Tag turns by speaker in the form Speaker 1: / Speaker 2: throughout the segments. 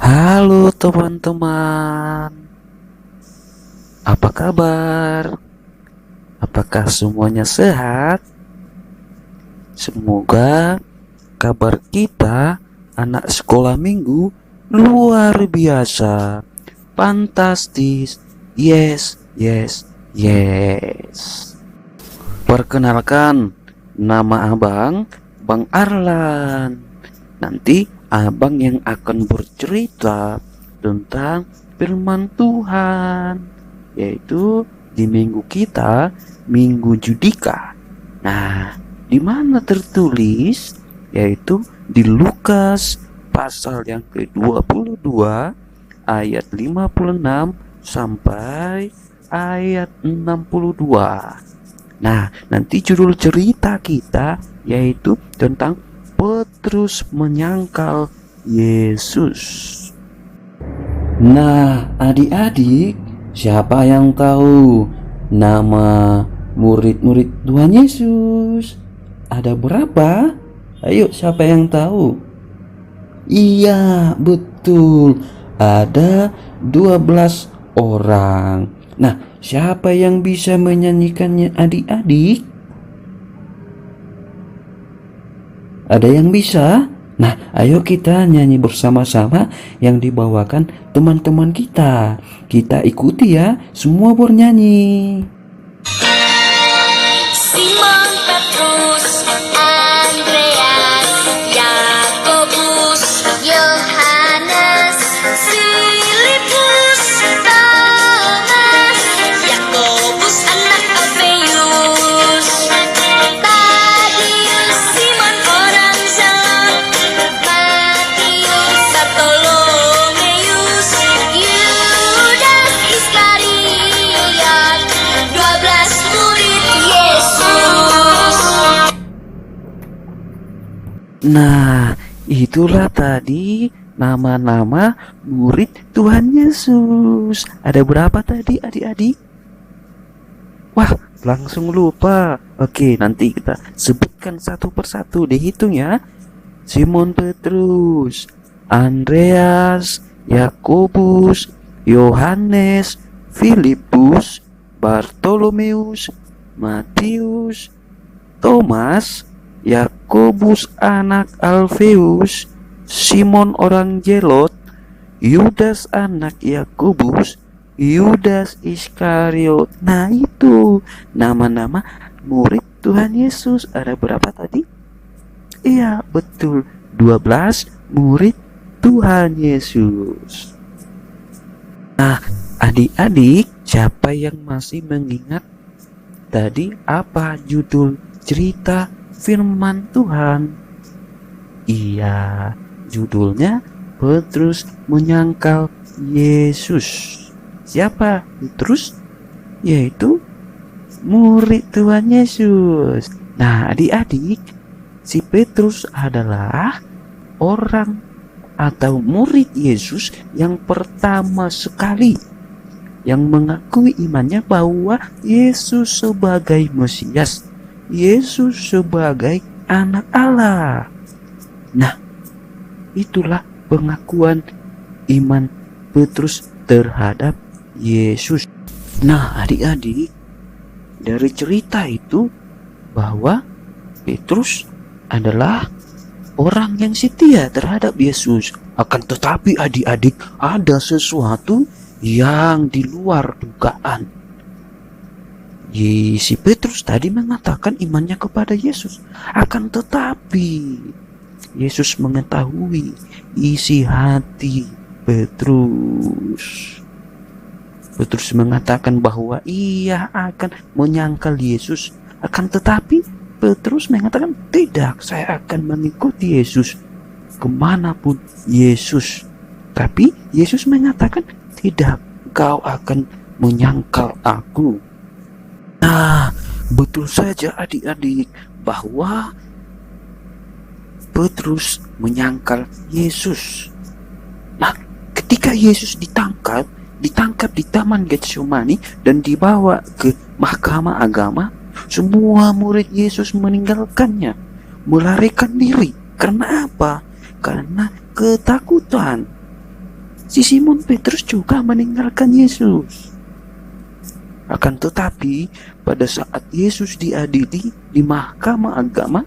Speaker 1: Halo teman-teman, apa kabar? Apakah semuanya sehat? Semoga kabar kita anak sekolah minggu luar biasa, fantastis. Yes, yes, yes. Perkenalkan, nama abang Bang Arlan. Nanti abang yang akan bercerita tentang firman Tuhan, yaitu di minggu kita, Minggu Judika. Nah, di mana tertulis? Yaitu di Lukas pasal yang ke-22 ayat 56 sampai ayat 62. Nah, nanti judul cerita kita yaitu tentang Petrus menyangkal Yesus. Nah, adik-adik, siapa yang tahu nama murid-murid Tuhan Yesus? Ada berapa? Ayo, siapa yang tahu? Iya, betul. Ada 12 orang. Nah, siapa yang bisa menyanyikannya adik-adik? Ada yang bisa? Nah, ayo kita nyanyi bersama-sama yang dibawakan teman-teman kita. Kita ikuti ya, semua bernyanyi.
Speaker 2: Simon Petrus, Andreas, Yakobus, Yohanes, Filipus, Thomas, Yakobus anak Alfeus, Tadius, Simon orang Zelot, Matius, Bartolomeus, Yudas Iskariot, 12 murid Yesus.
Speaker 1: Nah, itulah tadi nama-nama murid Tuhan Yesus. Ada berapa tadi adik-adik? Wah, langsung lupa. Oke, nanti kita sebutkan satu persatu, dihitung ya. Simon Petrus, Andreas, Yakobus, Yohanes, Filipus, Bartolomeus, Matius, Thomas, Yakobus anak Alfeus, Simon orang Zelot, Yudas anak Yakobus, Yudas Iskariot. Nah, itu nama-nama murid Tuhan Yesus. Ada berapa tadi? Iya, betul, 12 murid Tuhan Yesus. Nah, adik-adik, siapa yang masih mengingat tadi apa judul cerita firman Tuhan? Iya, judulnya Petrus menyangkal Yesus. Siapa Petrus? Yaitu murid Tuhan Yesus. Nah, adik-adik, si Petrus adalah orang atau murid Yesus yang pertama sekali yang mengakui imannya bahwa Yesus sebagai Mesias, Yesus sebagai anak Allah. Nah, itulah pengakuan iman Petrus terhadap Yesus. Nah, adik-adik, dari cerita itu bahwa Petrus adalah orang yang setia terhadap Yesus. Akan tetapi adik-adik, ada sesuatu yang di luar dugaan. Si Petrus tadi mengatakan imannya kepada Yesus. Akan tetapi Yesus mengetahui isi hati Petrus. Petrus mengatakan bahwa ia akan menyangkal Yesus. Akan tetapi Petrus mengatakan, tidak, saya akan mengikuti Yesus kemanapun Yesus. Tapi Yesus mengatakan, tidak, kau akan menyangkal aku. Nah, betul saja adik-adik bahwa Petrus menyangkal Yesus. Nah, ketika Yesus ditangkap di Taman Getsemani dan dibawa ke mahkamah agama, semua murid Yesus meninggalkannya, melarikan diri. Karena apa? Karena ketakutan. si Simon Petrus juga meninggalkan Yesus. Akan tetapi, pada saat Yesus diadili di mahkamah agama,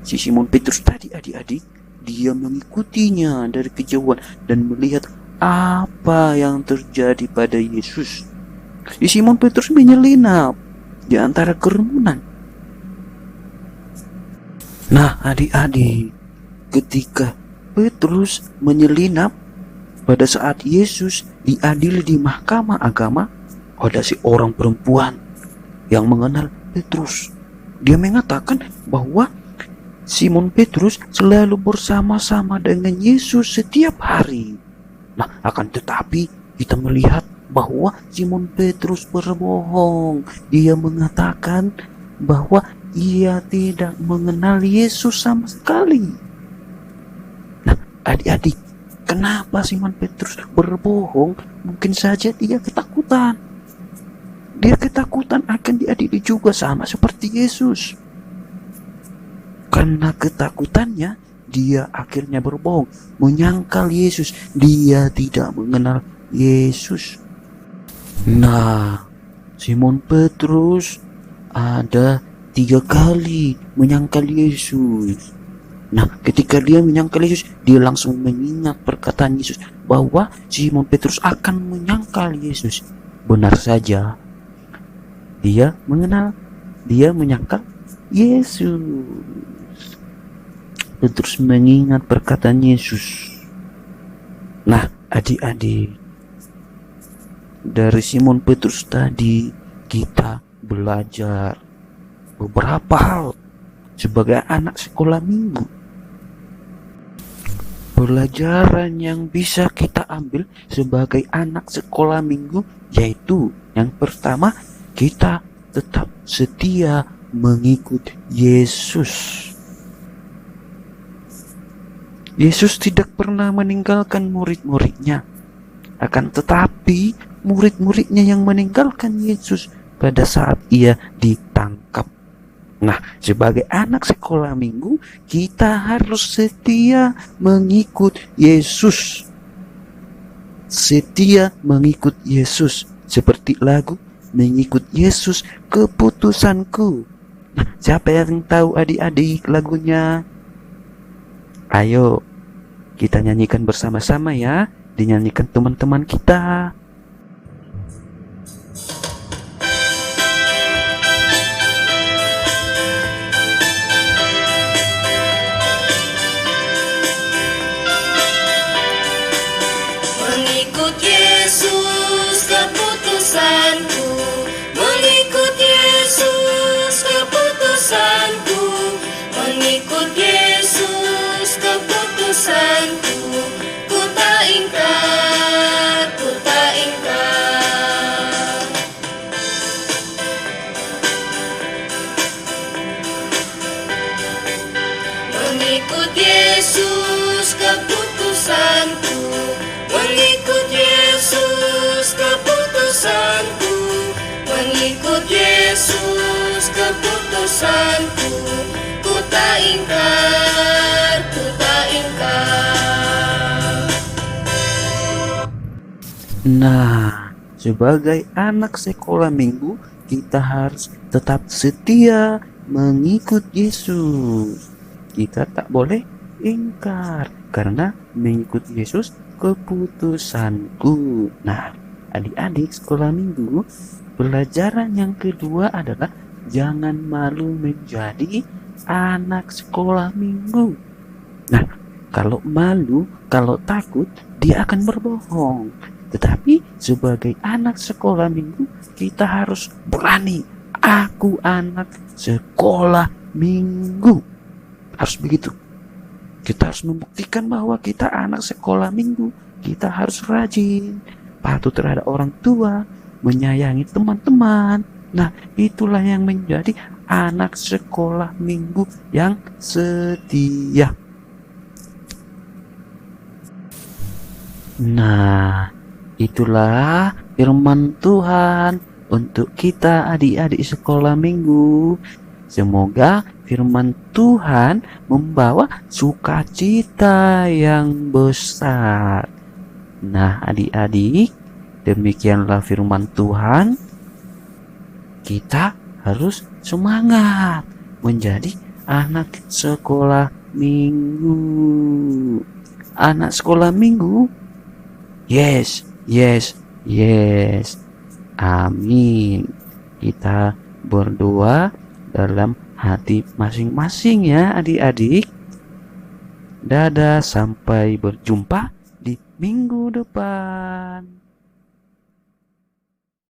Speaker 1: si Simon Petrus tadi adik-adik, dia mengikutinya dari kejauhan dan melihat apa yang terjadi pada Yesus. Si Simon Petrus menyelinap di antara kerumunan. Nah, adik-adik, ketika Petrus menyelinap pada saat Yesus diadili di mahkamah agama, ada si orang perempuan yang mengenal Petrus. Dia mengatakan bahwa Simon Petrus selalu bersama-sama dengan Yesus setiap hari. Nah, akan tetapi kita melihat bahwa Simon Petrus berbohong. Dia mengatakan bahwa ia tidak mengenal Yesus sama sekali. Nah, adik-adik, kenapa Simon Petrus berbohong? Mungkin saja dia ketakutan. Dia ketakutan akan diadili juga sama seperti Yesus. Karena ketakutannya, dia akhirnya berbohong, menyangkal Yesus. Dia tidak mengenal Yesus. Nah, Simon Petrus ada 3 kali menyangkal Yesus. Nah, ketika dia menyangkal Yesus, dia langsung mengingat perkataan Yesus bahwa Simon Petrus akan menyangkal Yesus. Benar saja, dia menyangkal Yesus. Petrus mengingat perkataan Yesus. Nah, adik-adik, dari Simon Petrus tadi kita belajar beberapa hal sebagai anak sekolah minggu. Pelajaran yang bisa kita ambil sebagai anak sekolah minggu yaitu yang pertama, kita tetap setia mengikut Yesus. Yesus tidak pernah meninggalkan murid-muridnya. Akan tetapi murid-muridnya yang meninggalkan Yesus pada saat ia ditangkap. Nah, sebagai anak sekolah minggu, kita harus setia mengikut Yesus. Setia mengikut Yesus. Seperti lagu Mengikut Yesus Keputusanku. Nah, siapa yang tahu adik-adik lagunya? Ayo, kita nyanyikan bersama-sama ya. Dinyanyikan teman-teman kita.
Speaker 2: Mengikut Yesus keputusanku, mengikut Yesus keputusanku, mengikut Yesus keputusanku, ku tak ingkar, ku tak ingkar. Mengikut Yesus keputusanku, mengikut Yesus keputusanku, mengikut Yesus keputusanku, ku tak ingkar, ku tak ingkar.
Speaker 1: Nah, sebagai anak sekolah minggu, kita harus tetap setia mengikut Yesus. Kita tak boleh ingkar karena mengikut Yesus keputusanku. Nah, adik-adik sekolah minggu, pelajaran yang kedua adalah jangan malu menjadi anak sekolah minggu. Nah, kalau malu, kalau takut, dia akan berbohong. Tetapi sebagai anak sekolah minggu, kita harus berani. Aku anak sekolah minggu. Harus begitu. Kita harus membuktikan bahwa kita anak sekolah minggu. Kita harus rajin, patuh terhadap orang tua, menyayangi teman-teman. Nah, itulah yang menjadi anak sekolah minggu yang setia. Nah, itulah firman Tuhan untuk kita adik-adik sekolah minggu. Semoga firman Tuhan membawa sukacita yang besar. Nah, adik-adik, demikianlah firman Tuhan. Kita harus semangat menjadi anak sekolah minggu. Anak sekolah minggu? Yes, yes, yes. Amin. Kita berdoa dalam hati masing-masing ya adik-adik. Dadah, sampai berjumpa di minggu depan.